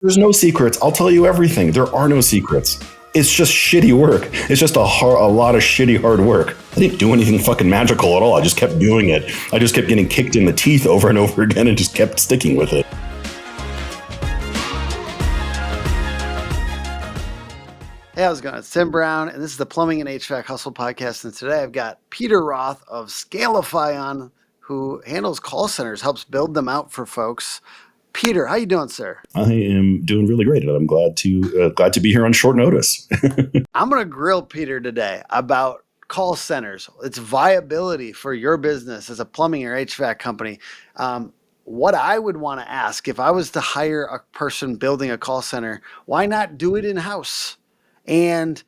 There's no secrets. I'll tell you everything. There are no secrets. It's just shitty work. It's just a lot of shitty hard work. I didn't do anything fucking magical at all. I just kept doing it. I just kept getting kicked in the teeth over and over again and just kept sticking with it. Hey, how's it going? It's Tim Brown, and this is the Plumbing and HVAC Hustle Podcast. And today I've got Peter Roth of Scalify on, who handles call centers, helps build them out for folks. Peter, how you doing, sir? I am doing really great, and I'm glad to be here on short notice. I'm going to grill Peter today about call centers, its viability for your business as a plumbing or HVAC company. What I would want to ask, if I was to hire a person building a call center, why not do it in-house? And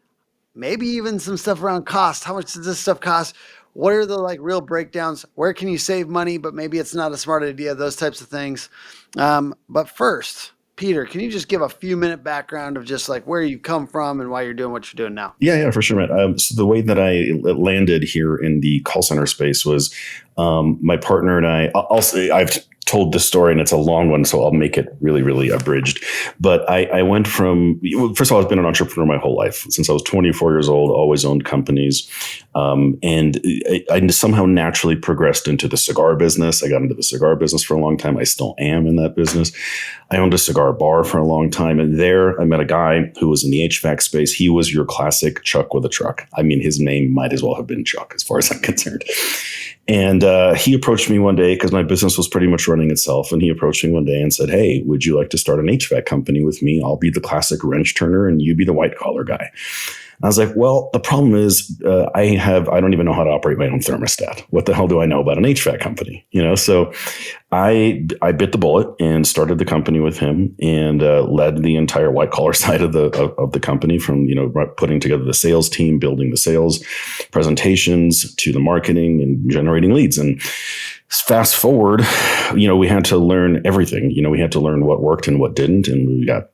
maybe even some stuff around cost. How much does this stuff cost? What are the real breakdowns? Where can you save money, but maybe it's not a smart idea, those types of things. But first, Peter, can you just give a few minute background of just where you come from and why you're doing what you're doing now? Yeah, for sure, Matt. So the way that I landed here in the call center space was my partner and I've told this story and it's a long one, so I'll make it really, really abridged. But I went from, first of all, I've been an entrepreneur my whole life. Since I was 24 years old, always owned companies. And I somehow naturally progressed into the cigar business. I got into the cigar business for a long time. I still am in that business. I owned a cigar bar for a long time. And there I met a guy who was in the HVAC space. He was your classic Chuck with a truck. I mean, his name might as well have been Chuck as far as I'm concerned. And he approached me one day because my business was pretty much running itself. And he approached me one day and said, "Hey, would you like to start an HVAC company with me? I'll be the classic wrench turner and you be the white collar guy." I was like, well, the problem is I don't even know how to operate my own thermostat. What the hell do I know about an HVAC company? So I bit the bullet and started the company with him and led the entire white collar side of the company, from putting together the sales team, building the sales presentations, to the marketing and generating leads. And fast forward, we had to learn everything. We had to learn what worked and what didn't. And we got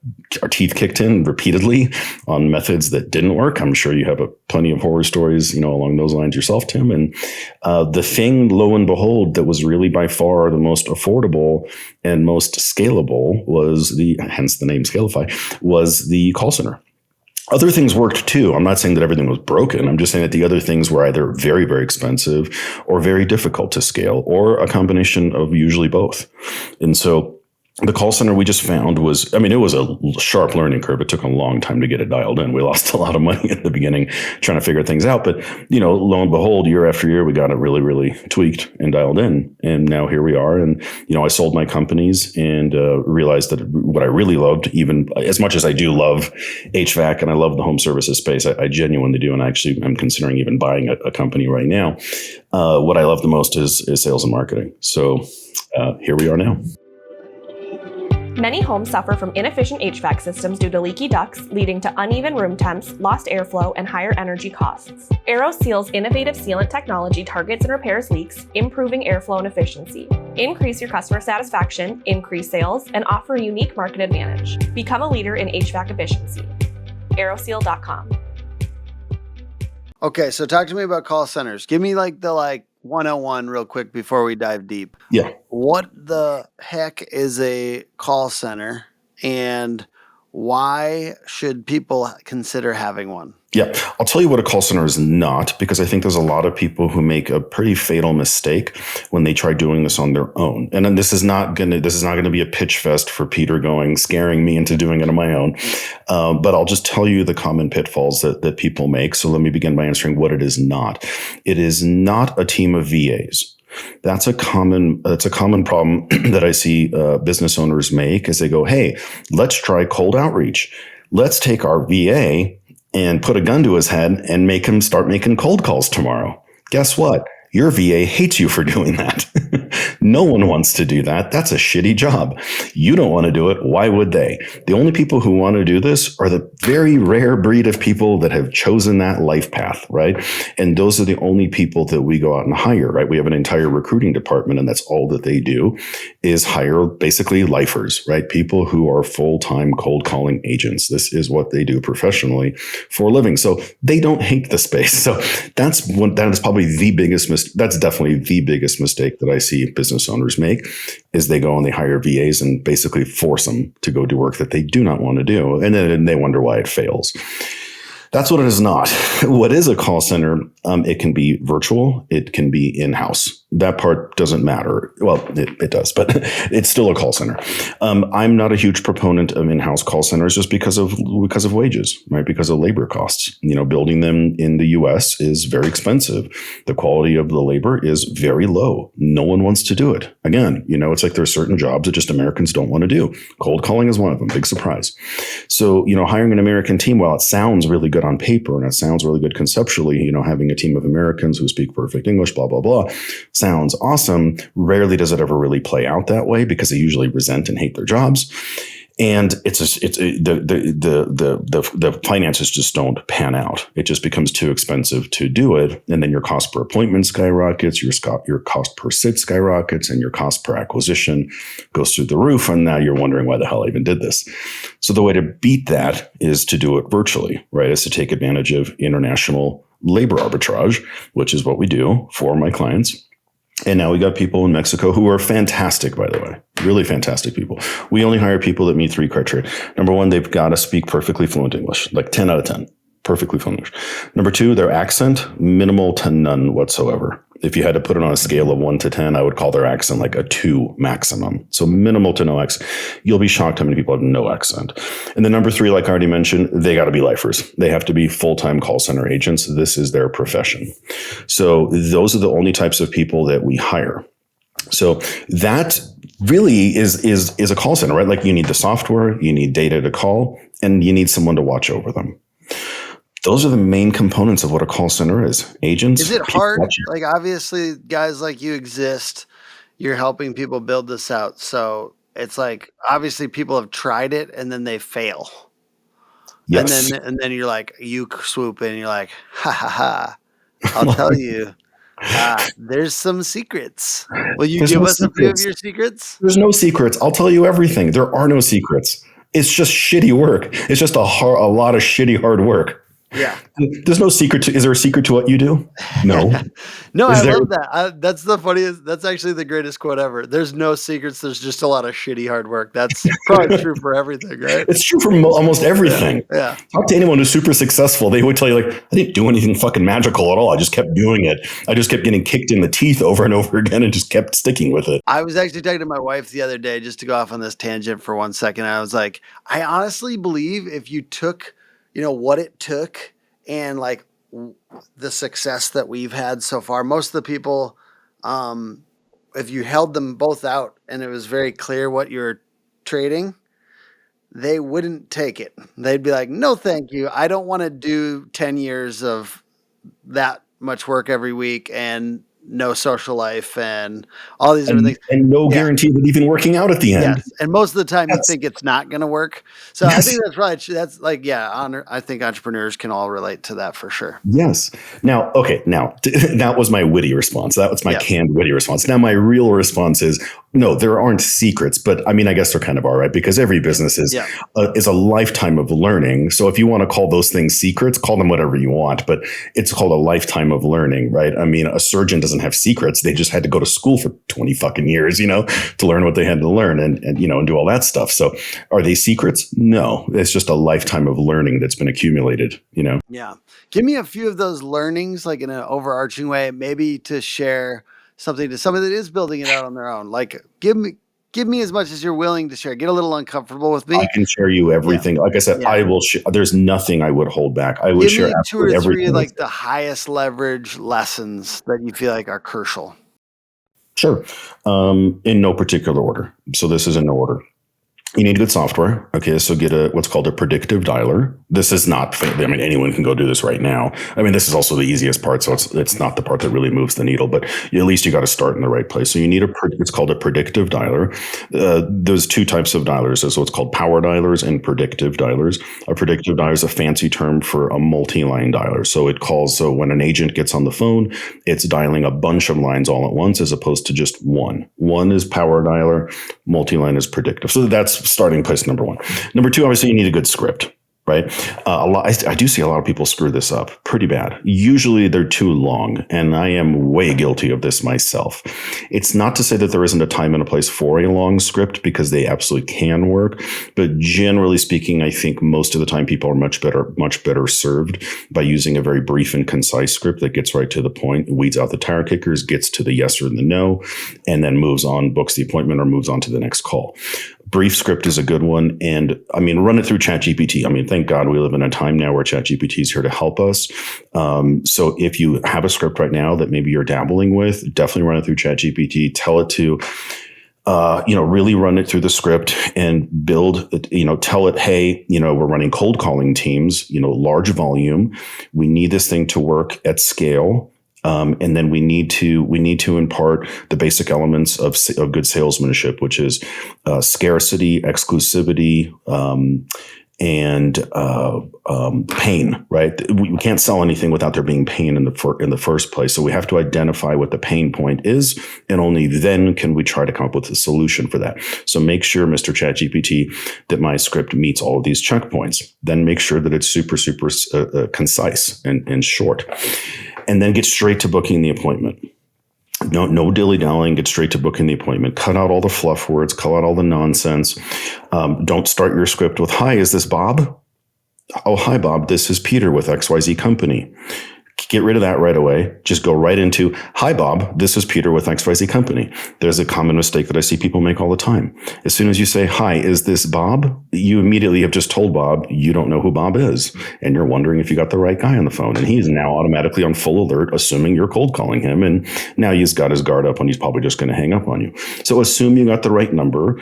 our teeth kicked in repeatedly on methods that didn't work. I'm sure you have plenty of horror stories, along those lines yourself, Tim. And the thing, lo and behold, that was really by far the most affordable and most scalable hence the name Scalify, was the call center. Other things worked too. I'm not saying that everything was broken. I'm just saying that the other things were either very, very expensive or very difficult to scale, or a combination of usually both. And so the call center we just found it was a sharp learning curve. It took a long time to get it dialed in. We lost a lot of money at the beginning trying to figure things out. But, lo and behold, year after year, we got it really, really tweaked and dialed in. And now here we are. And, I sold my companies and realized that what I really loved, even as much as I do love HVAC and I love the home services space, I genuinely do. And actually, I'm considering even buying a company right now. What I love the most is sales and marketing. So here we are now. Many homes suffer from inefficient HVAC systems due to leaky ducts, leading to uneven room temps, lost airflow, and higher energy costs. AeroSeal's innovative sealant technology targets and repairs leaks, improving airflow and efficiency. Increase your customer satisfaction, increase sales, and offer a unique market advantage. Become a leader in HVAC efficiency. Aeroseal.com. Okay, so talk to me about call centers. Give me the 101 real quick before we dive deep. Yeah. What the heck is a call center, and why should people consider having one? Yeah, I'll tell you what a call center is not, because I think there's a lot of people who make a pretty fatal mistake when they try doing this on their own. And then this is not going to be a pitch fest for Peter scaring me into doing it on my own. But I'll just tell you the common pitfalls that people make. So let me begin by answering what it is not. It is not a team of VAs. That's a common problem that I see business owners make, as they go, "Hey, let's try cold outreach. Let's take our VA and put a gun to his head and make him start making cold calls tomorrow." Guess what? Your VA hates you for doing that. No one wants to do that. That's a shitty job. You don't want to do it. Why would they? The only people who want to do this are the very rare breed of people that have chosen that life path, right? And those are the only people that we go out and hire, right? We have an entire recruiting department, and that's all that they do is hire basically lifers, right? People who are full-time cold calling agents. This is what they do professionally for a living. So they don't hate the space. So that is probably the biggest that's definitely the biggest mistake that I see business business owners make is they go and they hire VAs and basically force them to go do work that they do not want to do. And then they wonder why it fails. That's what it is not. What is a call center? It can be virtual. It can be in-house. That part doesn't matter. Well, it does, but it's still a call center. I'm not a huge proponent of in-house call centers just because of wages, right? Because of labor costs. Building them in the U.S. is very expensive. The quality of the labor is very low. No one wants to do it. Again, it's like there's certain jobs that just Americans don't want to do. Cold calling is one of them. Big surprise. So, hiring an American team, while it sounds really good on paper and it sounds really good conceptually, having a team of Americans who speak perfect English, blah, blah, blah, sounds awesome. Rarely does it ever really play out that way because they usually resent and hate their jobs. And the finances just don't pan out. It just becomes too expensive to do it. And then your cost per appointment skyrockets, your cost per sit skyrockets, and your cost per acquisition goes through the roof. And now you're wondering why the hell I even did this. So the way to beat that is to do it virtually, right? Is to take advantage of international labor arbitrage, which is what we do for my clients. And now we got people in Mexico who are fantastic, by the way, really fantastic people. We only hire people that meet 3 criteria. Number 1, they've got to speak perfectly fluent English, like 10 out of 10, perfectly fluent English. Number 2, their accent, minimal to none whatsoever. If you had to put it on a scale of 1 to 10, I would call their accent like a 2 maximum. So minimal to no accent. You'll be shocked how many people have no accent. And then number 3, like I already mentioned, they got to be lifers. They have to be full-time call center agents. This is their profession. So those are the only types of people that we hire. So that really is a call center, right? Like you need the software, you need data to call, and you need someone to watch over them. Those are the main components of what a call center is. Agents. Is it hard? Like, obviously, guys like you exist. You're helping people build this out. So it's like, obviously, people have tried it and then they fail. Yes. And then you're like, you swoop in and you're like, ha ha ha. I'll tell you, there's some secrets. Will you give us a few of your secrets? There's no secrets. I'll tell you everything. There are no secrets. It's just shitty work. It's just a lot of shitty hard work. Yeah. There's no secret is there a secret to what you do? No. No, I love that. That's the funniest. That's actually the greatest quote ever. There's no secrets. There's just a lot of shitty hard work. That's probably true for everything, right? It's true for almost everything. Yeah. Talk to anyone who's super successful. They would tell you, like, I didn't do anything fucking magical at all. I just kept doing it. I just kept getting kicked in the teeth over and over again and just kept sticking with it. I was actually talking to my wife the other day, just to go off on this tangent for 1 second. I was like, I honestly believe if you took, what it took and like the success that we've had so far, most of the people, if you held them both out and it was very clear what you're trading, they wouldn't take it. They'd be like, no, thank you. I don't want to do 10 years of that much work every week and no social life and all these other things. And no guarantee of it even working out at the end. Yes. And most of the time you think it's not going to work. So I think that's right. That's like, I think entrepreneurs can all relate to that for sure. Yes. Now, that was my witty response. That was my canned witty response. Now my real response is, no, there aren't secrets, but I mean, I guess there kind of are, right? Because every business is a lifetime of learning. So if you want to call those things secrets, call them whatever you want, but it's called a lifetime of learning, right? I mean, a surgeon doesn't have secrets. They just had to go to school for 20 fucking years, to learn what they had to learn and do all that stuff. So are they secrets? No, it's just a lifetime of learning that's been accumulated, Yeah. Give me a few of those learnings, like in an overarching way, maybe to share something to somebody that is building it out on their own. Like give me as much as you're willing to share. Get a little uncomfortable with me. I can share you everything. Yeah. Like I said, I will share. There's nothing I would hold back. I would share 2 or 3 like the highest leverage lessons that you feel like are crucial. Sure. In no particular order. So this is in no order. You need good software. Okay, so get what's called a predictive dialer. This is not, anyone can go do this right now. This is also the easiest part, so it's not the part that really moves the needle, but at least you got to start in the right place. So you need it's called a predictive dialer. There's 2 types of dialers. There's what's called power dialers and predictive dialers. A predictive dialer is a fancy term for a multi-line dialer. So when an agent gets on the phone, it's dialing a bunch of lines all at once as opposed to just one. One is power dialer, multi-line is predictive. So that's starting place number 1. Number 2, obviously you need a good script. right? I do see a lot of people screw this up pretty bad. Usually they're too long, and I am way guilty of this myself. It's not to say that there isn't a time and a place for a long script, because they absolutely can work. But generally speaking, I think most of the time people are much better served by using a very brief and concise script that gets right to the point, weeds out the tire kickers, gets to the yes or the no, and then moves on, books the appointment, or moves on to the next call. Brief script is a good one. And I mean, run it through ChatGPT. I mean, thank God we live in a time now where ChatGPT is here to help us. So if you have a script right now that maybe you're dabbling with, definitely run it through ChatGPT. Tell it to, really run it through the script and build, tell it, hey, we're running cold calling teams, large volume. We need this thing to work at scale. And then we need to impart the basic elements of good salesmanship, which is scarcity, exclusivity, and pain. Right? We can't sell anything without there being pain in the first place. So we have to identify what the pain point is, and only then can we try to come up with a solution for that. So make sure, Mr. ChatGPT, that my script meets all of these checkpoints. Then make sure that it's super concise and short. And then get straight to booking the appointment. No dilly-dallying, get straight to booking the appointment. Cut out all the fluff words, cut out all the nonsense. Don't start your script with, hi, is this Bob? Oh, hi, Bob. This is Peter with XYZ Company. Get rid of that right away. Just go right into, hi, Bob, this is Peter with XYZ Company. There's a common mistake that I see people make all the time. As soon as you say, hi, is this Bob? You immediately have just told Bob you don't know who Bob is. And you're wondering if you got the right guy on the phone. And he's now automatically on full alert, assuming you're cold calling him. And now he's got his guard up and he's probably just going to hang up on you. So assume you got the right number,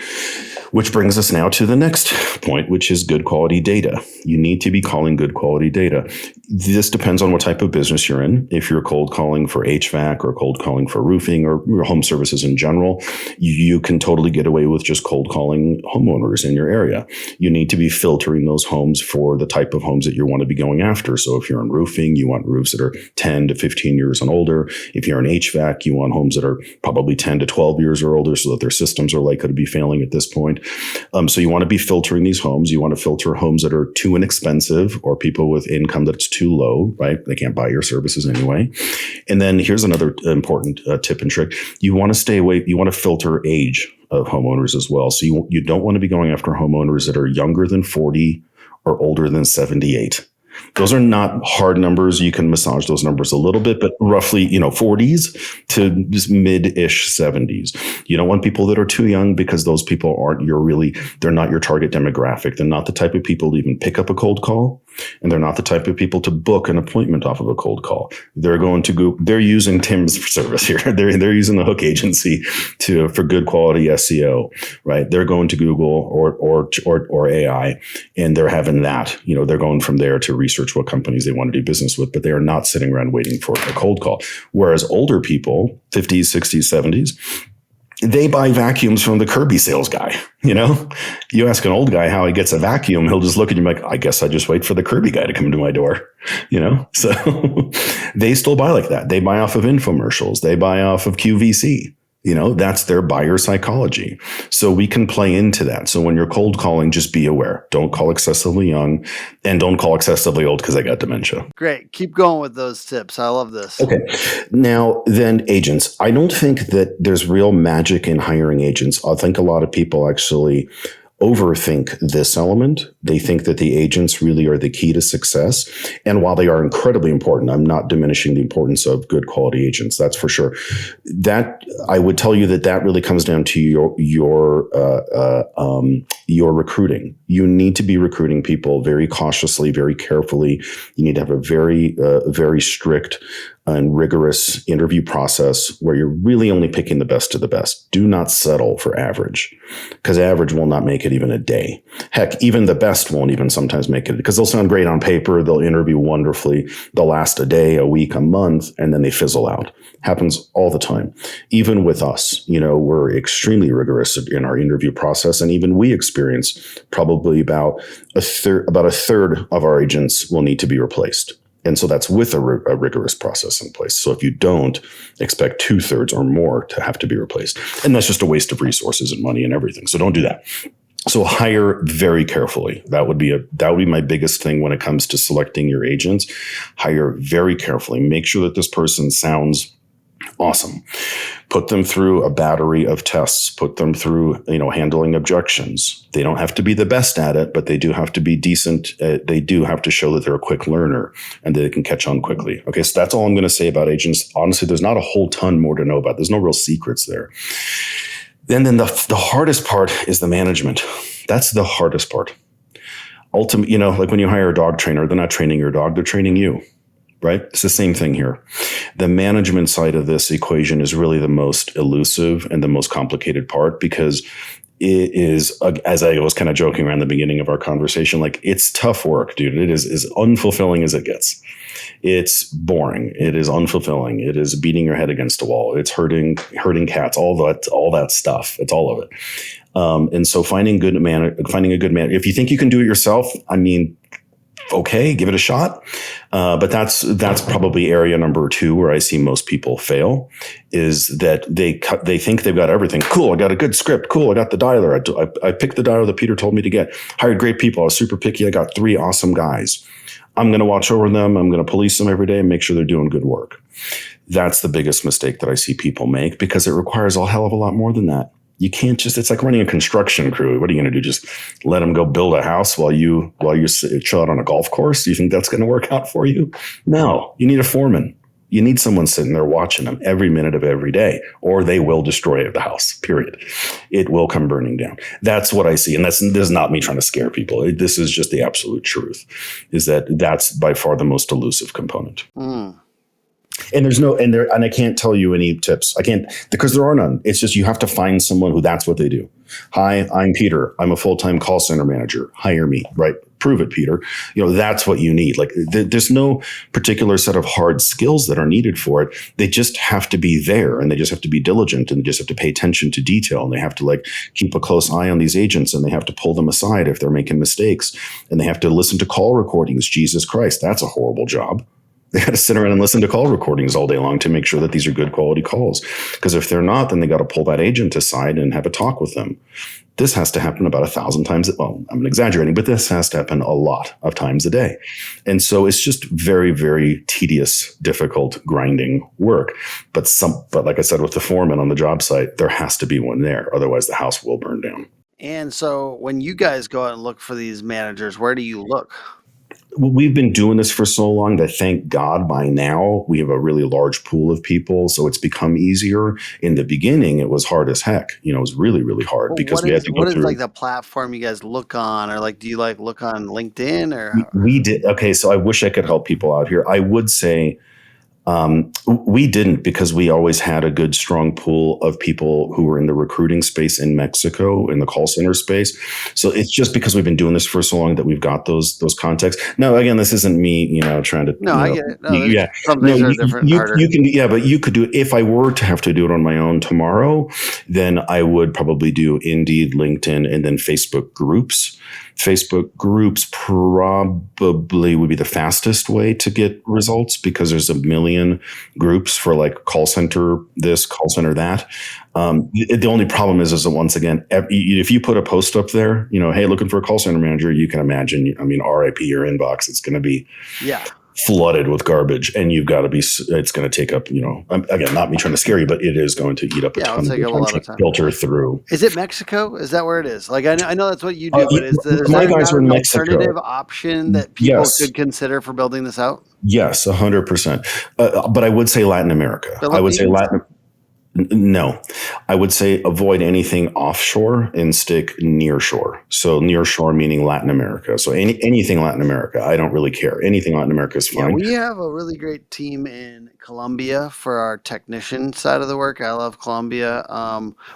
which brings us now to the next point, which is good quality data. You need to be calling good quality data. This depends on what type of business you're in. If you're cold calling for HVAC or cold calling for roofing or home services in general, you can totally get away with just cold calling homeowners in your area. You need to be filtering those homes for the type of homes that you want to be going after. So if you're in roofing, you want roofs that are 10 to 15 years and older. If you're in HVAC, you want homes that are probably 10 to 12 years or older so that their systems are likely to be failing at this point. So you want to be filtering these homes. You want to filter homes that are too inexpensive or people with income that's too low, right? They can't buy your services anyway. And then here's another important tip and trick. You want to stay away. You want to filter age of homeowners as well. So you don't want to be going after homeowners that are younger than 40 or older than 78. Those are not hard numbers. You can massage those numbers a little bit, but roughly, 40s to just mid-ish 70s. You don't want people that are too young because those people they're not your target demographic. They're not the type of people to even pick up a cold call. And they're not the type of people to book an appointment off of a cold call. They're going to go, they're using Tim's service here. They're using the hook agency for good quality SEO, right? They're going to Google or AI, and they're having that, they're going from there to research what companies they want to do business with, but they are not sitting around waiting for a cold call. Whereas older people, 50s, 60s, 70s, they buy vacuums from the Kirby sales guy. You ask an old guy how he gets a vacuum, he'll just look at you like, I guess I just wait for the Kirby guy to come to my door. So they still buy like that. They buy off of infomercials. They buy off of QVC. That's their buyer psychology. So we can play into that. So when you're cold calling, just be aware. Don't call excessively young and don't call excessively old because I got dementia. Great. Keep going with those tips. I love this. Okay. Now, then agents. I don't think that there's real magic in hiring agents. I think a lot of people actually overthink this element. They think that the agents really are the key to success. And while they are incredibly important, I'm not diminishing the importance of good quality agents. That's for sure. That I would tell you that really comes down to your recruiting. You need to be recruiting people very cautiously, very carefully. You need to have a very strict and rigorous interview process where you're really only picking the best of the best. Do not settle for average, because average will not make it even a day. Heck, even the best won't even sometimes make it, because they'll sound great on paper. They'll interview wonderfully. They'll last a day, a week, a month, and then they fizzle out. Happens all the time. Even with us, we're extremely rigorous in our interview process. And even we experience probably about a third of our agents will need to be replaced. And so that's with a rigorous process in place. So if you don't, expect 2/3 or more to have to be replaced. And that's just a waste of resources and money and everything. So don't do that. So hire very carefully. That would be my biggest thing when it comes to selecting your agents. Hire very carefully. Make sure that this person sounds awesome. Put them through a battery of tests. Put them through, handling objections. They don't have to be the best at it, but they do have to be decent. They do have to show that they're a quick learner and that they can catch on quickly. Okay, so that's all I'm going to say about agents. Honestly, there's not a whole ton more to know about. There's no real secrets there. Then the hardest part is the management. That's the hardest part. Ultimately, like when you hire a dog trainer, they're not training your dog, they're training you, right? It's the same thing here. The management side of this equation is really the most elusive and the most complicated part, because it is, as I was kind of joking around the beginning of our conversation, like, it's tough work, dude. It is as unfulfilling as it gets. It's boring. It is unfulfilling. It is beating your head against a wall. It's hurting cats, all that stuff. It's all of it. And so finding a good manager, if you think you can do it yourself, okay, give it a shot. But that's probably area number 2 where I see most people fail, is that they think they've got everything. Cool, I got a good script. Cool, I got the dialer. I picked the dialer that Peter told me to get. Hired great people. I was super picky. I got 3 awesome guys. I'm going to watch over them. I'm going to police them every day and make sure they're doing good work. That's the biggest mistake that I see people make, because it requires a hell of a lot more than that. You can't it's like running a construction crew. What are you going to do? Just let them go build a house while you chill out on a golf course? You think that's going to work out for you? No, you need a foreman. You need someone sitting there watching them every minute of every day, or they will destroy the house, period. It will come burning down. That's what I see. And this is not me trying to scare people. This is just the absolute truth, is that's by far the most elusive component. Mm. And I can't tell you any tips. I can't, because there are none. It's just, you have to find someone who that's what they do. Hi, I'm Peter. I'm a full-time call center manager. Hire me, right? Prove it, Peter. That's what you need. Like, there's no particular set of hard skills that are needed for it. They just have to be there, and they just have to be diligent, and they just have to pay attention to detail, and they have to keep a close eye on these agents, and they have to pull them aside if they're making mistakes, and they have to listen to call recordings. Jesus Christ, that's a horrible job. They got to sit around and listen to call recordings all day long to make sure that these are good quality calls. Because if they're not, then they got to pull that agent aside and have a talk with them. This has to happen about 1,000 times. Well, I'm exaggerating, but this has to happen a lot of times a day. And so it's just very, very tedious, difficult, grinding work. But like I said, with the foreman on the job site, there has to be one there. Otherwise, the house will burn down. And so when you guys go out and look for these managers, where do you look? We've been doing this for so long that, thank God, by now we have a really large pool of people. So it's become easier. In the beginning, it was hard as heck. It was really, really hard, because we had to go through. What is the platform you guys look on, or do you look on LinkedIn or? We did. Okay. So I wish I could help people out here. I would say, we didn't, because we always had a good, strong pool of people who were in the recruiting space in Mexico, in the call center space. So it's just because we've been doing this for so long that we've got those contacts. Now, again, this isn't me, trying to. No, I get it. No, yeah, some things are different. You can, yeah, but you could do it. If I were to have to do it on my own tomorrow, then I would probably do Indeed, LinkedIn, and then Facebook groups. Facebook groups probably would be the fastest way to get results, because there's a million groups for call center this, call center that. The only problem is that, once again, if you put a post up there, hey, looking for a call center manager, you can imagine, RIP your inbox. It's going to be flooded with garbage, and it's going to take up, again, not me trying to scare you, but it is going to eat up a ton of time to filter through. Is it Mexico? Is that where it is? I know that's what you do, but is there an alternative option that people could consider for building this out? Yes, 100%. But I would say Latin America. I would say No, I would say avoid anything offshore and stick nearshore. So nearshore meaning Latin America. So anything Latin America, I don't really care. Anything Latin America is fine. Yeah, we have a really great team in Colombia for our technician side of the work. I love Colombia.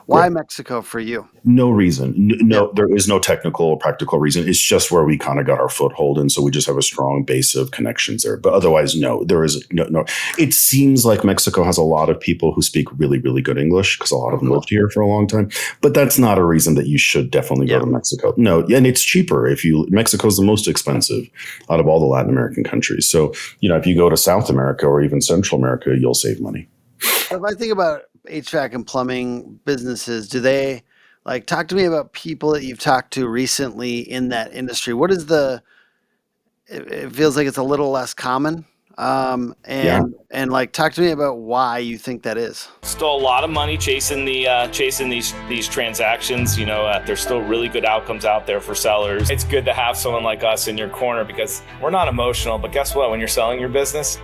Why Mexico for you? No reason. No, there is no technical or practical reason. It's just where we kind of got our foothold. And so we just have a strong base of connections there. But otherwise, no, there is no. It seems like Mexico has a lot of people who speak really, really good English, because a lot of them lived here for a long time. But that's not a reason that you should definitely go to Mexico. No, and it's cheaper. Mexico is the most expensive out of all the Latin American countries. So, if you go to South America or even Central America, you'll save money. If I think about HVAC and plumbing businesses, do they Like, talk to me about people that you've talked to recently in that industry. What is it feels like it's a little less common. Yeah. And like, talk to me about why you think that is. Still a lot of money chasing these transactions. There's still really good outcomes out there for sellers. It's good to have someone like us in your corner because we're not emotional, but guess what? When you're selling your business,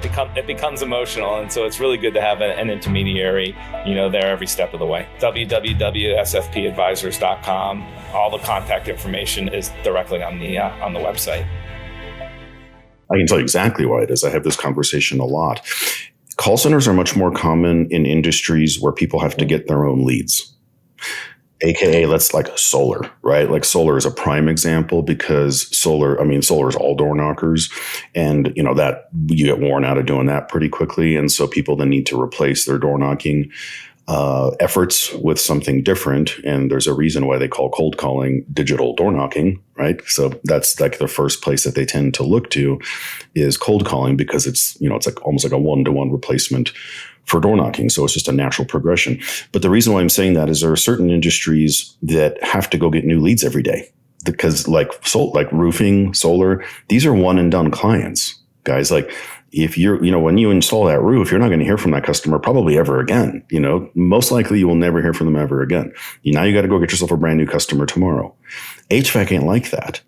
it becomes emotional, and so it's really good to have an intermediary, there every step of the way. www.sfpadvisors.com. All the contact information is directly on the website. I can tell you exactly why it is. I have this conversation a lot. Call centers are much more common in industries where people have to get their own leads. AKA, that's like solar, right? Like solar is a prime example because solar is all door knockers, and that you get worn out of doing that pretty quickly. And so people then need to replace their door knocking efforts with something different. And there's a reason why they call cold calling digital door knocking, right? So that's like the first place that they tend to look to is cold calling, because it's like almost like a one-to-one replacement for door knocking. So it's just a natural progression. But the reason why I'm saying that is there are certain industries that have to go get new leads every day, because like roofing, solar, these are one and done clients, guys. Like, if you're, when you install that roof, you're not going to hear from that customer probably ever again. Most likely you will never hear from them ever again. Now you got to go get yourself a brand new customer tomorrow. HVAC ain't like that.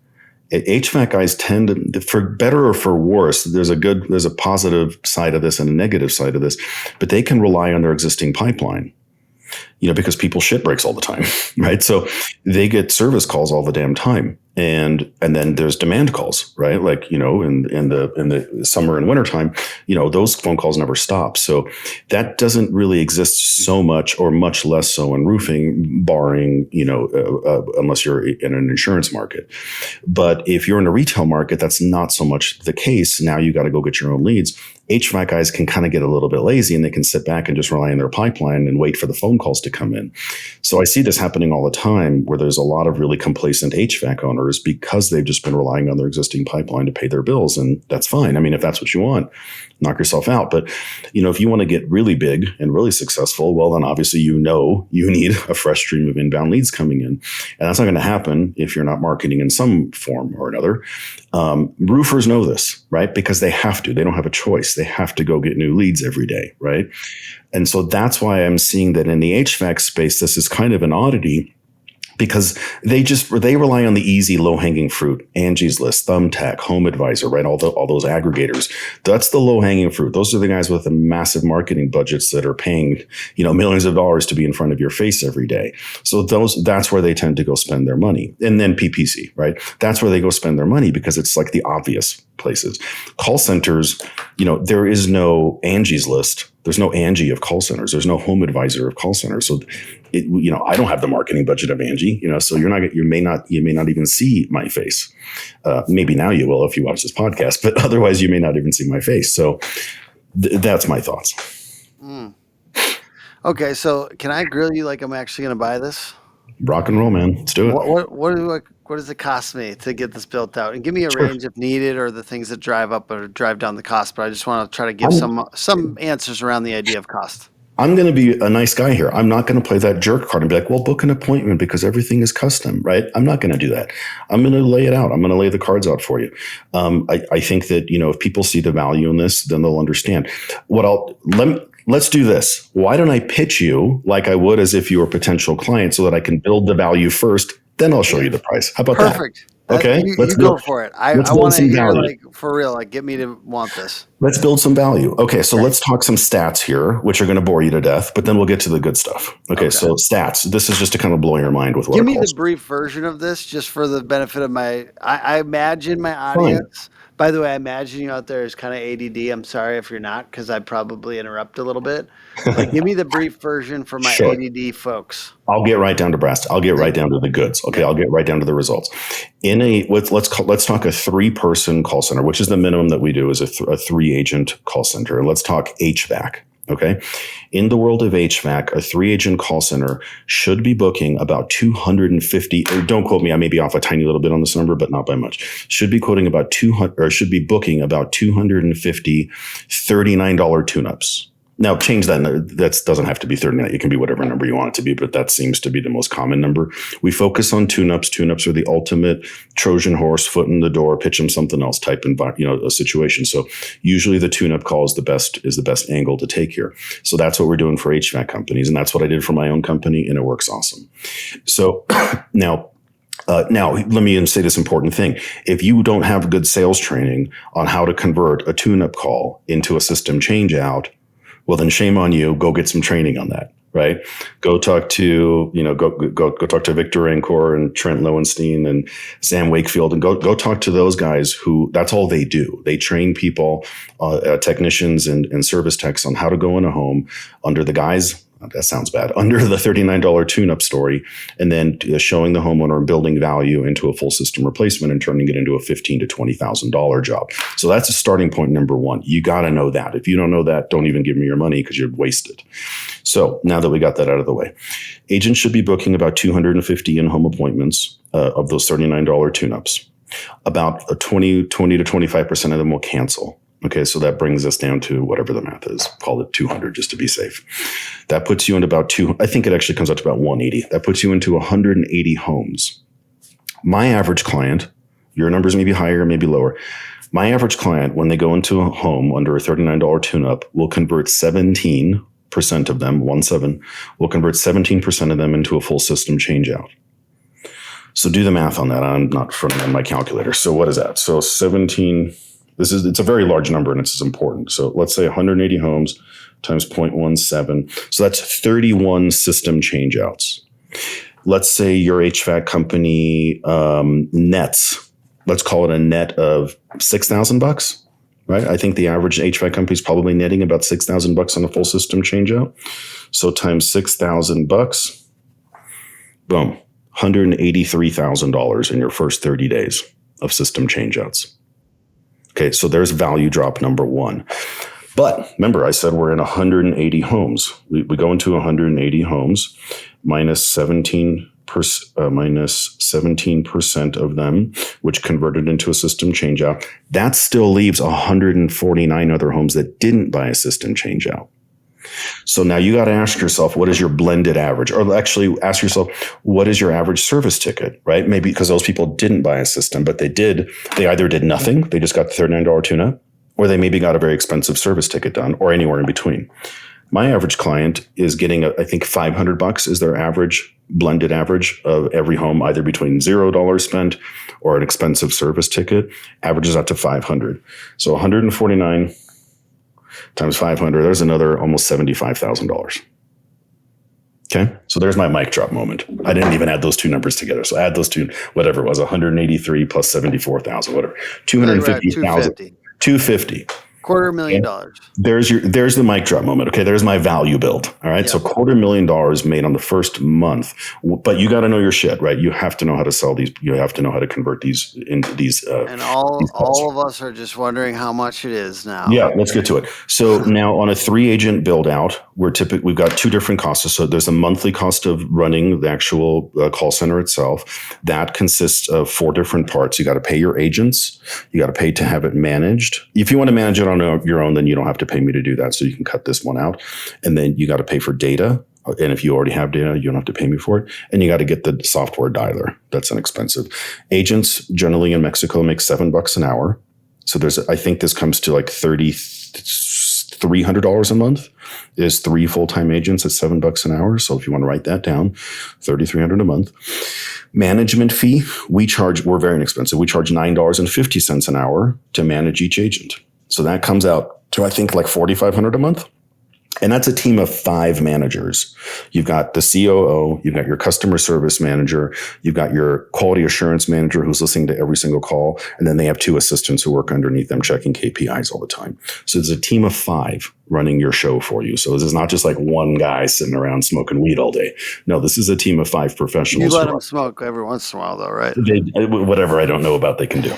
HVAC guys tend to, for better or for worse, there's a positive side of this and a negative side of this, but they can rely on their existing pipeline. Because people shit breaks all the time, right? So they get service calls all the damn time. And then there's demand calls, right? Like, in the summer and winter time, those phone calls never stop. So that doesn't really exist so much, or much less so in roofing, barring, unless you're in an insurance market. But if you're in a retail market, that's not so much the case. Now you got to go get your own leads. HVAC guys can kind of get a little bit lazy, and they can sit back and just rely on their pipeline and wait for the phone calls to come in. So I see this happening all the time, where there's a lot of really complacent HVAC owners because they've just been relying on their existing pipeline to pay their bills. And that's fine. I mean, if that's what you want, knock yourself out. But, if you want to get really big and really successful, well, then obviously, you need a fresh stream of inbound leads coming in. And that's not going to happen if you're not marketing in some form or another. Roofers know this, right? Because they have to. They don't have a choice. They have to go get new leads every day, right? And so that's why I'm seeing that in the HVAC space, this is kind of an oddity, because they rely on the easy, low-hanging fruit, Angie's List, Thumbtack, Home Advisor, right? All those aggregators. That's the low-hanging fruit. Those are the guys with the massive marketing budgets that are paying, millions of dollars to be in front of your face every day. So that's where they tend to go spend their money. And then PPC, right? That's where they go spend their money, because it's like the obvious places. Call centers, there is no Angie's List. There's no Angie of call centers. There's no Home Advisor of call centers. So, I don't have the marketing budget of Angie. So you may not even see my face. Maybe now you will if you watch this podcast, but otherwise you may not even see my face. So that's my thoughts. Okay, so can I grill you like I'm actually going to buy this? Rock and roll, man. Let's do it. What does it cost me to get this built out? And give me a range if needed, or the things that drive up or drive down the cost. But I just want to try to give some answers around the idea of cost. I'm going to be a nice guy here. I'm not going to play that jerk card and be like, well, book an appointment because everything is custom, right? I'm not going to do that. I'm going to lay it out. I'm going to lay the cards out for you. I think that, if people see the value in this, then they'll understand. Let's do this. Why don't I pitch you like I would as if you were a potential client, so that I can build the value first, then I'll show you the price. How about that? Perfect. Okay, let's go for it. I want to hear, like, for real, like, get me to want this. Let's build some value. Okay, so let's talk some stats here, which are going to bore you to death, but then we'll get to the good stuff. Okay, so stats. This is just to kind of blow your mind with what. Give me the brief version of this, just for the benefit of I imagine my audience. Fine. By the way, I imagine you out there is kind of ADD. I'm sorry if you're not, because I probably interrupt a little bit. But give me the brief version for my ADD folks. I'll get right down to brass. I'll get right down to the goods. Okay, I'll get right down to the results. Let's talk a 3-person call center, which is the minimum that we do, is a 3-agent call center. And let's talk HVAC. Okay. In the world of HVAC, a 3-agent call center should be booking about 250, or don't quote me, I may be off a tiny little bit on this number, but not by much. Should be booking about 250 $39 tune-ups. Now change that. That doesn't have to be 39. It can be whatever number you want it to be, but that seems to be the most common number. We focus on tune-ups. Tune-ups are the ultimate Trojan horse, foot in the door, pitch them something else type a situation. So usually the tune-up call is the best angle to take here. So that's what we're doing for HVAC companies. And that's what I did for my own company, and it works awesome. So now let me say this important thing. If you don't have good sales training on how to convert a tune-up call into a system change out, well, then shame on you. Go get some training on that, right? Go talk to, go talk to Victor Ancor and Trent Lowenstein and Sam Wakefield, and go talk to those guys who that's all they do. They train people, technicians and service techs on how to go in a home under the guise. That sounds bad. Under the $39 tune-up story, and then showing the homeowner and building value into a full system replacement and turning it into a $15,000 to $20,000 job. So that's a starting point number one. You got to know that. If you don't know that, don't even give me your money because you're wasted. So now that we got that out of the way, agents should be booking about 250 in-home appointments of those $39 tune-ups. About 20 to 25% of them will cancel. Okay, so that brings us down to whatever the math is. Call it 200 just to be safe. That puts you into about I think it actually comes out to about 180. That puts you into 180 homes. My average client, your numbers may be higher, maybe lower. My average client, when they go into a home under a $39 tune-up, will convert 17% of them, 17, will convert 17% of them into a full system change-out. So do the math on that. I'm not fronting on my calculator. So what is that? So 17... It's a very large number, and it's important. So let's say 180 homes times 0.17. So that's 31 system changeouts. Let's say your HVAC company nets. Let's call it a net of $6,000, right? I think the average HVAC company is probably netting about $6,000 on a full system changeout. So times $6,000, boom, $183,000 in your first 30 days of system changeouts. Okay, so there's value drop number one. But remember, I said we're in 180 homes. We go into 180 homes, minus 17% of them, which converted into a system changeout. That still leaves 149 other homes that didn't buy a system changeout. So now you got to ask yourself, what is your blended average? Or actually ask yourself, what is your average service ticket, right? Maybe because those people didn't buy a system, but they either did nothing, they just got the $39 tune-up, or they maybe got a very expensive service ticket done, or anywhere in between. My average client is getting, I think $500 is their average, blended average of every home, either between $0 spent or an expensive service ticket, averages out to $500. So 149 times 500, there's another almost $75,000. Okay, so there's my mic drop moment. I didn't even add those two numbers together. So add those two, whatever it was, 183 plus 74,000, whatever, 250,000, 250. $250,000. There's the mic drop moment. Okay, there's my value build. All right, so $250,000 made on the first month, but you got to know your shit, right? You have to know how to sell these. You have to know how to convert these into these. And all of us are just wondering how much it is now. Yeah, let's get to it. So now on a 3-agent build out, we've got two different costs. So there's a monthly cost of running the actual call center itself. That consists of 4 different parts. You got to pay your agents. You got to pay to have it managed. If you want to manage it on your own, then you don't have to pay me to do that. So you can cut this one out. And then you got to pay for data. And if you already have data, you don't have to pay me for it. And you got to get the software dialer. That's inexpensive. Agents generally in Mexico make $7 an hour. So I think this comes to like $300 a month is 3 full-time agents at $7 an hour. So if you want to write that down, $3,300 a month. Management fee, we're very inexpensive. We charge $9.50 an hour to manage each agent. So that comes out to, I think, like $4,500 a month. And that's a team of 5 managers. You've got the COO, you've got your customer service manager, you've got your quality assurance manager who's listening to every single call, and then they have 2 assistants who work underneath them checking KPIs all the time. So there's a team of 5 running your show for you. So this is not just like one guy sitting around smoking weed all day. No, this is a team of 5 professionals. You let them smoke every once in a while though, right? Whatever I don't know about, they can do.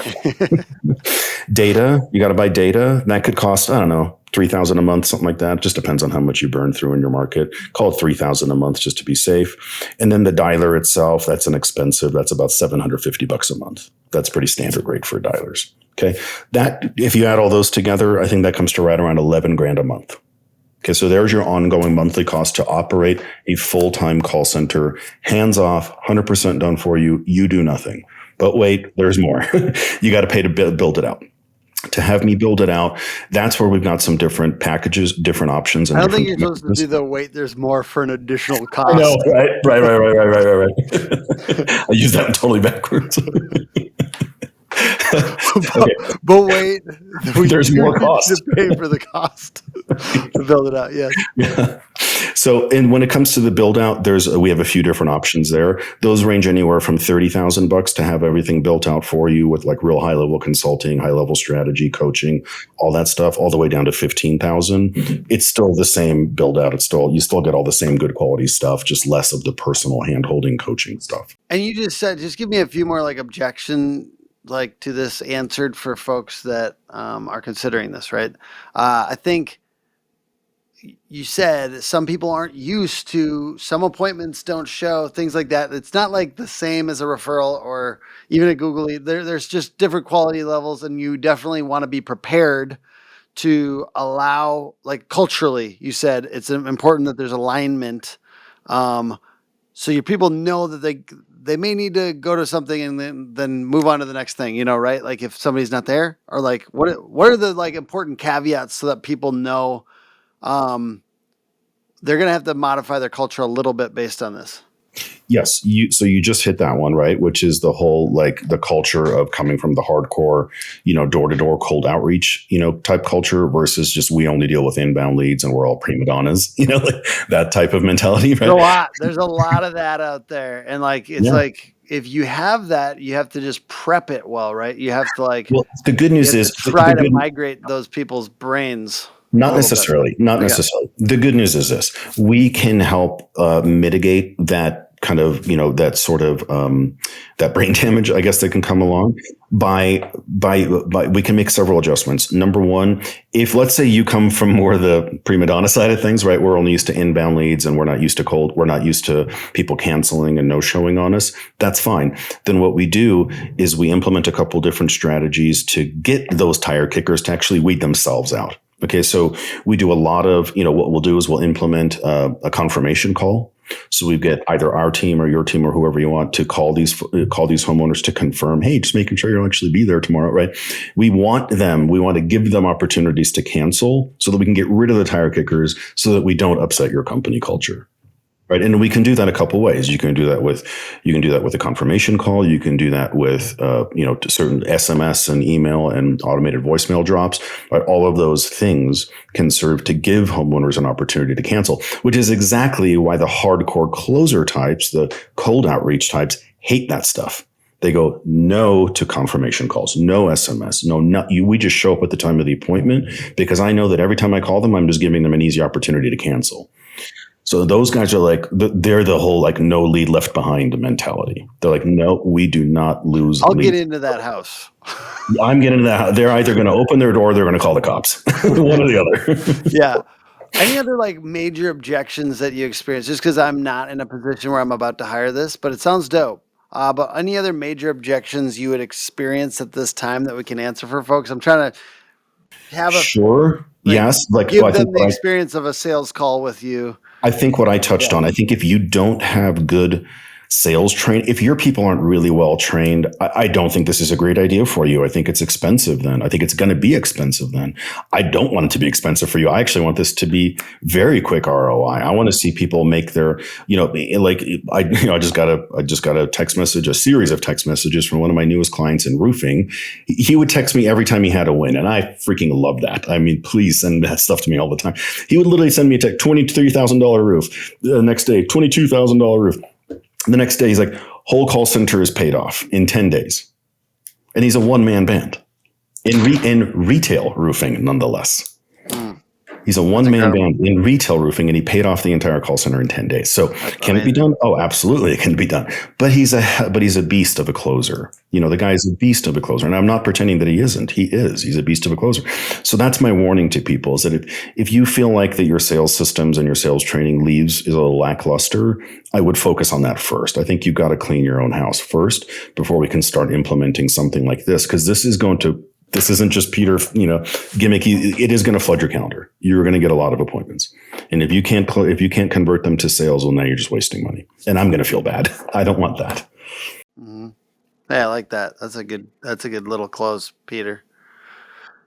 Data, you got to buy data. That could cost, I don't know, $3,000 a month, something like that. Just depends on how much you burn through in your market. Call it $3,000 a month just to be safe. And then the dialer itself, that's inexpensive. That's about $750 a month. That's pretty standard rate for dialers. Okay. That, if you add all those together, I think that comes to right around $11,000 a month. Okay, so there's your ongoing monthly cost to operate a full-time call center, hands off, 100% done for you. You do nothing. But wait, there's more. You got to pay to build it out. To have me build it out, that's where we've got some different packages, different options. And I don't think you're supposed to do the wait. There's more for an additional cost. No, right. I use that totally backwards. Okay. But wait, there's more cost to pay for the cost to build it out. Yes. Yeah. So, and when it comes to the build out, we have a few different options there. Those range anywhere from $30,000 to have everything built out for you with like real high level consulting, high level strategy, coaching, all that stuff, all the way down to $15,000. It's still the same build out. You still get all the same good quality stuff, just less of the personal hand holding coaching stuff. And you just said, just give me a few more like objection like to this answered for folks that are considering this, right? I think you said some people aren't used to, some appointments don't show, things like that. It's not like the same as a referral or even a Google Lead. There's just different quality levels, and you definitely want to be prepared to allow, like culturally, you said it's important that there's alignment. So your people know that they may need to go to something and then move on to the next thing, right? Like if somebody's not there, or like what are the like important caveats so that people know they're going to have to modify their culture a little bit based on this? Yes. So you just hit that one, right? Which is the whole, like the culture of coming from the hardcore, door to door cold outreach, type culture versus just, we only deal with inbound leads and we're all prima donnas, like that type of mentality, right? There's a lot of that out there. And like, it's like, if you have that, you have to just prep it well, right? You have to the good news is try to migrate those people's brains. Not necessarily. The good news is this: we can help mitigate that kind of, that sort of that brain damage, I guess, that can come along by we can make several adjustments. Number one, if let's say you come from more the prima donna side of things, right? We're only used to inbound leads and we're not used to people canceling and no showing on us. That's fine. Then what we do is we implement a couple different strategies to get those tire kickers to actually weed themselves out. Okay, so we do a lot of, what we'll do is we'll implement a confirmation call. So we get either our team or your team or whoever you want to call these homeowners to confirm, hey, just making sure you'll actually be there tomorrow, right? We want to give them opportunities to cancel so that we can get rid of the tire kickers so that we don't upset your company culture. Right. And we can do that a couple ways. You can do that with a confirmation call. You can do that with, certain SMS and email and automated voicemail drops. Right? All of those things can serve to give homeowners an opportunity to cancel, which is exactly why the hardcore closer types, the cold outreach types, hate that stuff. They go no to confirmation calls, no SMS, we just show up at the time of the appointment because I know that every time I call them, I'm just giving them an easy opportunity to cancel. So those guys are like, they're the whole like no lead left behind mentality. They're like, no, we do not lose. I'll get into that house. I'm getting into that house. They're either going to open their door or they're going to call the cops. One or the other. Yeah. Any other like major objections that you experience? Just because I'm not in a position where I'm about to hire this, but it sounds dope. But any other major objections you would experience at this time that we can answer for folks? I'm trying to have yes. Give them the experience of a sales call with you. I think what I touched on, I think if you don't have good sales train, if your people aren't really well trained, I don't think this is a great idea for you. I think it's expensive then. I think it's going to be expensive then. I don't want it to be expensive for you. I actually want this to be very quick ROI. I want to see people make their, I just got a text message, a series of text messages from one of my newest clients in roofing. He would text me every time he had a win. And I freaking love that. I mean, please send that stuff to me all the time. He would literally send me a text, $23,000 roof. The next day, $22,000 roof. The next day, he's like, whole call center is paid off in 10 days. And he's a one-man band in retail roofing, nonetheless. He's a one-man band in retail roofing, and he paid off the entire call center in 10 days. So can it be done? Oh, absolutely, it can be done. But he's a beast of a closer. The guy is a beast of a closer. And I'm not pretending that he isn't. He is. He's a beast of a closer. So that's my warning to people, is that if you feel like that your sales systems and your sales training is a little lackluster, I would focus on that first. I think you've got to clean your own house first before we can start implementing something like this, because this isn't just Peter, gimmicky. It is going to flood your calendar. You're going to get a lot of appointments. And if you can't convert them to sales, well, now you're just wasting money. And I'm going to feel bad. I don't want that. Mm-hmm. Yeah, I like that. That's a good little close, Peter.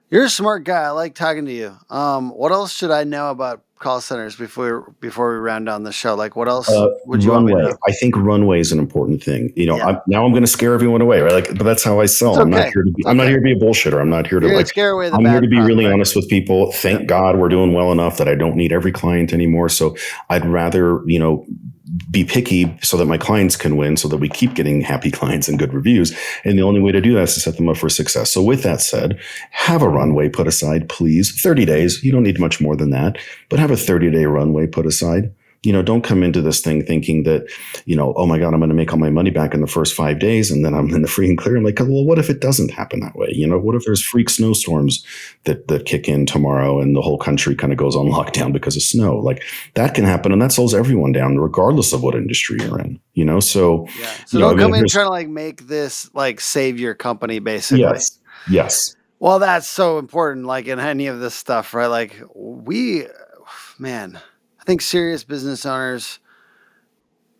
You're a smart guy. I like talking to you. What else should I know about call centers before we round down the show? Like, what else would you want me to Runway. know? I think runway is an important thing. Yeah. I'm going to scare everyone away, right? Like, but that's how I sell. It's I'm not okay. here to be. It's I'm not okay. here to be a bullshitter. I'm not here to You're gonna like. scare away the I'm here bad to be really prospects. honest with people. Thank God we're doing well enough that I don't need every client anymore. So I'd rather be picky so that my clients can win, so that we keep getting happy clients and good reviews. And the only way to do that is to set them up for success. So with that said, have a runway put aside, please. 30 days. You don't need much more than that, but have a 30-day runway put aside. Don't come into this thing thinking that, oh my God, I'm going to make all my money back in the first 5 days and then I'm in the free and clear. I'm like, well, what if it doesn't happen that way? What if there's freak snowstorms that kick in tomorrow and the whole country kind of goes on lockdown because of snow? Like that can happen, and that slows everyone down regardless of what industry you're in, So, yeah. So don't come in trying to like make this like save your company, basically. Yes. Well, that's so important, like in any of this stuff, right? Like I think serious business owners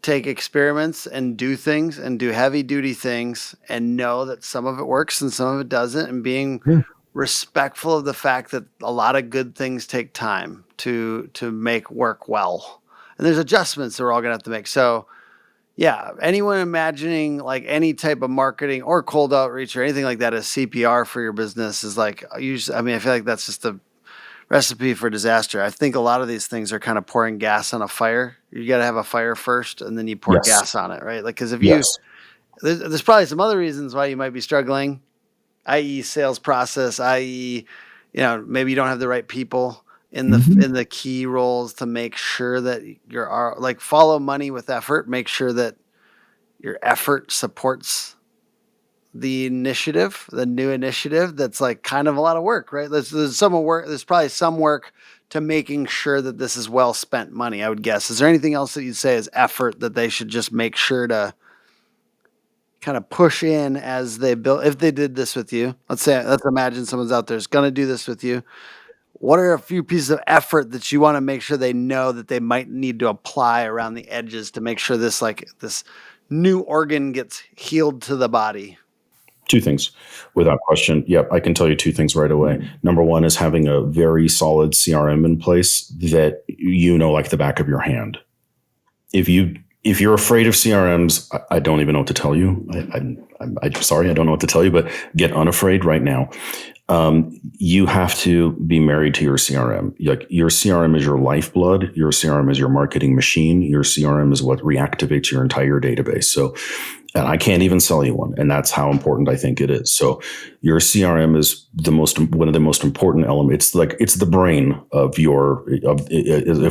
take experiments and do things and do heavy duty things and know that some of it works and some of it doesn't, and being respectful of the fact that a lot of good things take time to make work well. And there's adjustments that we're all going to have to make. So yeah, anyone imagining like any type of marketing or cold outreach or anything like that as CPR for your business is like, I feel like that's just a recipe for disaster. I think a lot of these things are kind of pouring gas on a fire. You got to have a fire first, and then you pour gas on it, right? Like, because if there's probably some other reasons why you might be struggling, i.e., sales process, i.e., maybe you don't have the right people in the key roles to make sure that you're like follow money with effort. Make sure that your effort supports the new initiative that's like kind of a lot of work, right? There's some work. There's probably some work to making sure that this is well spent money, I would guess. Is there anything else that you'd say is effort that they should just make sure to kind of push in as they build? If they did this with you, let's imagine someone's out there is going to do this with you. What are a few pieces of effort that you want to make sure they know that they might need to apply around the edges to make sure this new organ gets healed to the body? 2 things without question. Yep, I can tell you 2 things right away. Number 1 is having a very solid CRM in place that like the back of your hand. If you're afraid of CRMs, I don't even know what to tell you. I'm sorry, I don't know what to tell you, but get unafraid right now. You have to be married to your CRM. Like your CRM is your lifeblood. Your CRM is your marketing machine. Your CRM is what reactivates your entire database. So, and I can't even sell you one. And that's how important I think it is. So your CRM is one of the most important elements. It's the brain if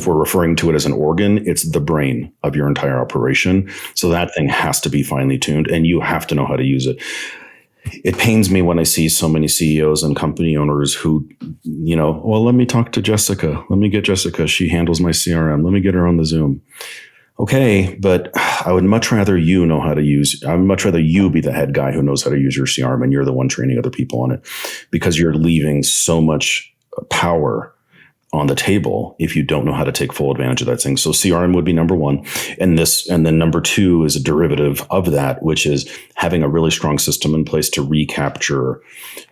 we're referring to it as an organ, it's the brain of your entire operation. So that thing has to be finely tuned and you have to know how to use it. It pains me when I see so many CEOs and company owners who, let me talk to Jessica. Let me get Jessica. She handles my CRM. Let me get her on the Zoom. Okay, but I would much rather I would much rather you be the head guy who knows how to use your CRM and you're the one training other people on it, because you're leaving so much power on the table if you don't know how to take full advantage of that thing. So CRM would be number 1. And then number 2 is a derivative of that, which is having a really strong system in place to recapture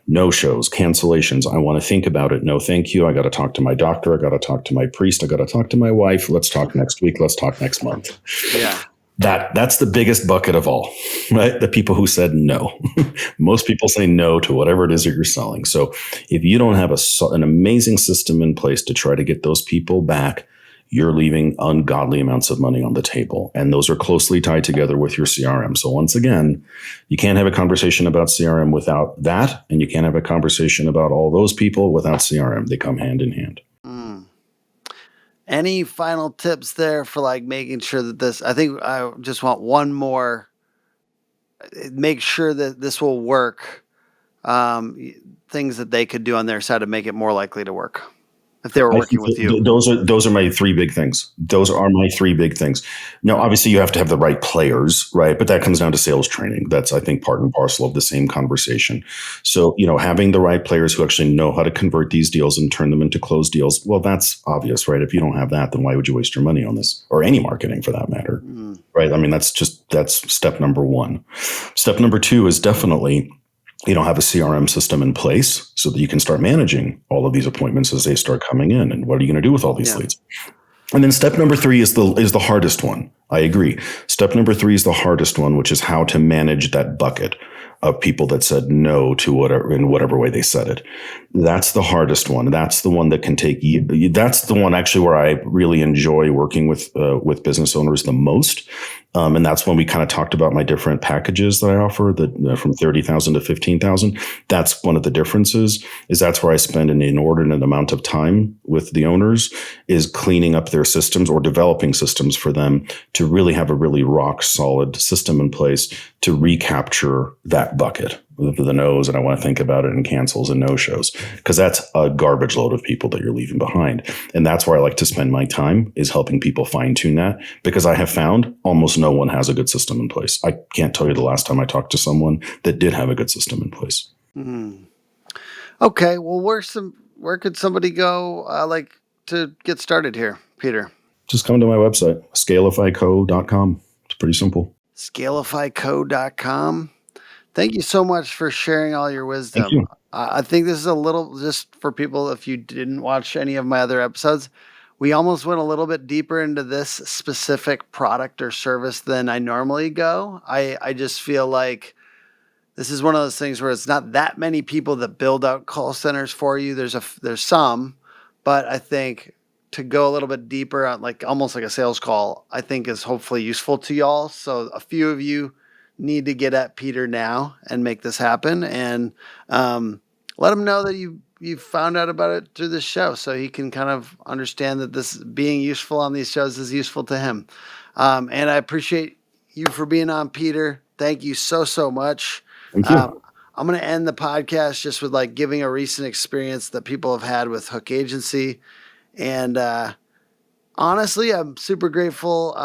no-shows, cancellations. I want to think about it. No, thank you. I got to talk to my doctor. I got to talk to my priest. I got to talk to my wife. Let's talk next week. Let's talk next month. Yeah. That's the biggest bucket of all, right? The people who said no. Most people say no to whatever it is that you're selling. So if you don't have an amazing system in place to try to get those people back, you're leaving ungodly amounts of money on the table. And those are closely tied together with your CRM. So once again, you can't have a conversation about CRM without that. And you can't have a conversation about all those people without CRM. They come hand in hand. Any final tips there for like making sure that I think I just want one more, make sure that this will work. Things that they could do on their side to make it more likely to work. if they were I working think with you? those are my three big things. Those are my three big things. Now, obviously, you have to have the right players, right? But that comes down to sales training. That's, I think, part and parcel of the same conversation. So, having the right players who actually know how to convert these deals and turn them into closed deals. Well, that's obvious, right? If you don't have that, then why would you waste your money on this, or any marketing for that matter, right? I mean, that's step number one. Step number two is definitely, have a CRM system in place so that you can start managing all of these appointments as they start coming in. And what are you going to do with all these leads? And then step number three is the hardest one. I agree. Step number three is the hardest one, which is how to manage that bucket of people that said no to whatever, in whatever way they said it. That's the hardest one. That's the one that can take you. That's the one actually where I really enjoy working with business owners the most. And that's when we kind of talked about my different packages that I offer, that from 30,000 to 15,000. That's one of the differences. Is that's where I spend an inordinate amount of time with the owners, is cleaning up their systems or developing systems for them to really have a really rock solid system in place to recapture that bucket of the no's. And I want to think about it in cancels and no shows, because that's a garbage load of people that you're leaving behind. And that's where I like to spend my time, is helping people fine tune that, because I have found almost no one has a good system in place. I can't tell you the last time I talked to someone that did have a good system in place. Okay. Well, where could somebody go to get started here, Peter? Just come to my website, scalifyco.com. It's pretty simple. Scalifyco.com. Thank you so much for sharing all your wisdom. Thank you. I think this is a little, just for people, if you didn't watch any of my other episodes, we almost went a little bit deeper into this specific product or service than I normally go. I just feel like this is one of those things where it's not that many people that build out call centers for you. There's some, but I think to go a little bit deeper on almost like a sales call, I think is hopefully useful to y'all. So a few of you need to get at Peter now and make this happen, and let him know that you found out about it through this show, so he can kind of understand that this being useful on these shows is useful to him. And I appreciate you for being on, Peter. Thank you so much. Thank you. I'm going to end the podcast just with giving a recent experience that people have had with Hook Agency. And honestly, I'm super grateful.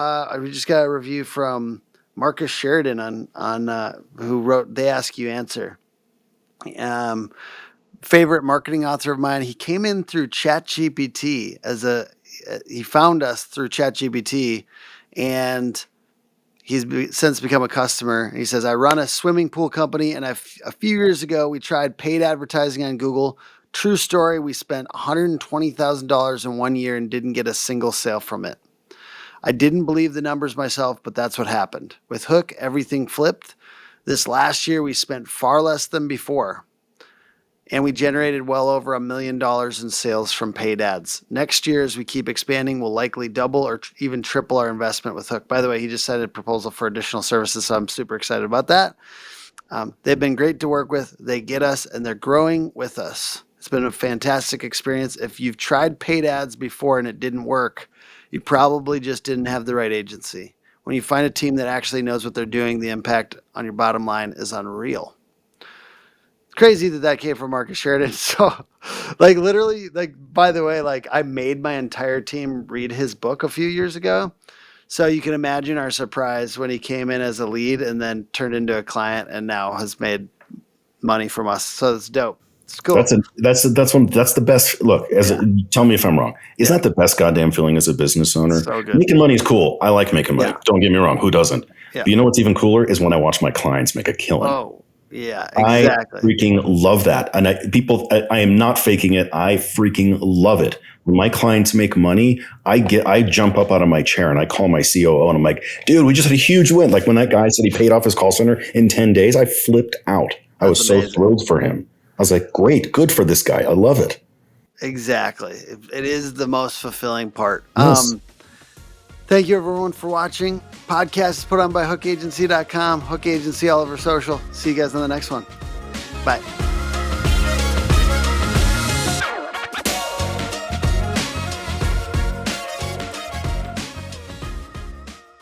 We just got a review from Marcus Sheridan on who wrote They Ask You Answer. Favorite marketing author of mine. He came in through ChatGPT he found us through ChatGPT, and he's since become a customer. He says, I run a swimming pool company, and a few years ago, we tried paid advertising on Google. True story, we spent $120,000 in 1 year and didn't get a single sale from it. I didn't believe the numbers myself, but that's what happened. With Hook, everything flipped. This last year, we spent far less than before, and we generated well over $1 million in sales from paid ads. Next year, as we keep expanding, we'll likely double or even triple our investment with Hook. By the way, he just sent a proposal for additional services, so I'm super excited about that. They've been great to work with. They get us, and they're growing with us. It's been a fantastic experience. If you've tried paid ads before and it didn't work, you probably just didn't have the right agency. When you find a team that actually knows what they're doing, the impact on your bottom line is unreal. Crazy that came from Marcus Sheridan. So literally, by the way, I made my entire team read his book a few years ago. So you can imagine our surprise when he came in as a lead and then turned into a client and now has made money from us. So it's dope. It's cool. That's the best. Look, tell me if I'm wrong. Isn't that the best goddamn feeling as a business owner? So good. Making money is cool. I like making money. Yeah. Don't get me wrong. Who doesn't? Yeah. But you know what's even cooler is when I watch my clients make a killing. Oh, yeah, exactly. I freaking love that. And I am not faking it. I freaking love it. When my clients make money, I jump up out of my chair and I call my COO and I'm like, dude, we just had a huge win. Like when that guy said he paid off his call center in 10 days, I flipped out. I was so thrilled for him. I was like, great, good for this guy. I love it. Exactly. It is the most fulfilling part. Yes. Thank you, everyone, for watching. Podcast is put on by hookagency.com. Hook Agency all over social. See you guys on the next one. Bye.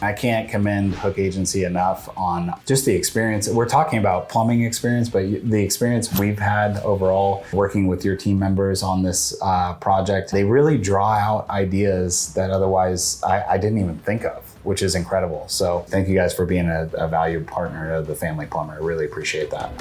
I can't commend Hook Agency enough on just the experience. We're talking about plumbing experience, but the experience we've had overall working with your team members on this project, they really draw out ideas that otherwise I didn't even think of, which is incredible. So thank you guys for being a valued partner of the Family Plumber. I really appreciate that.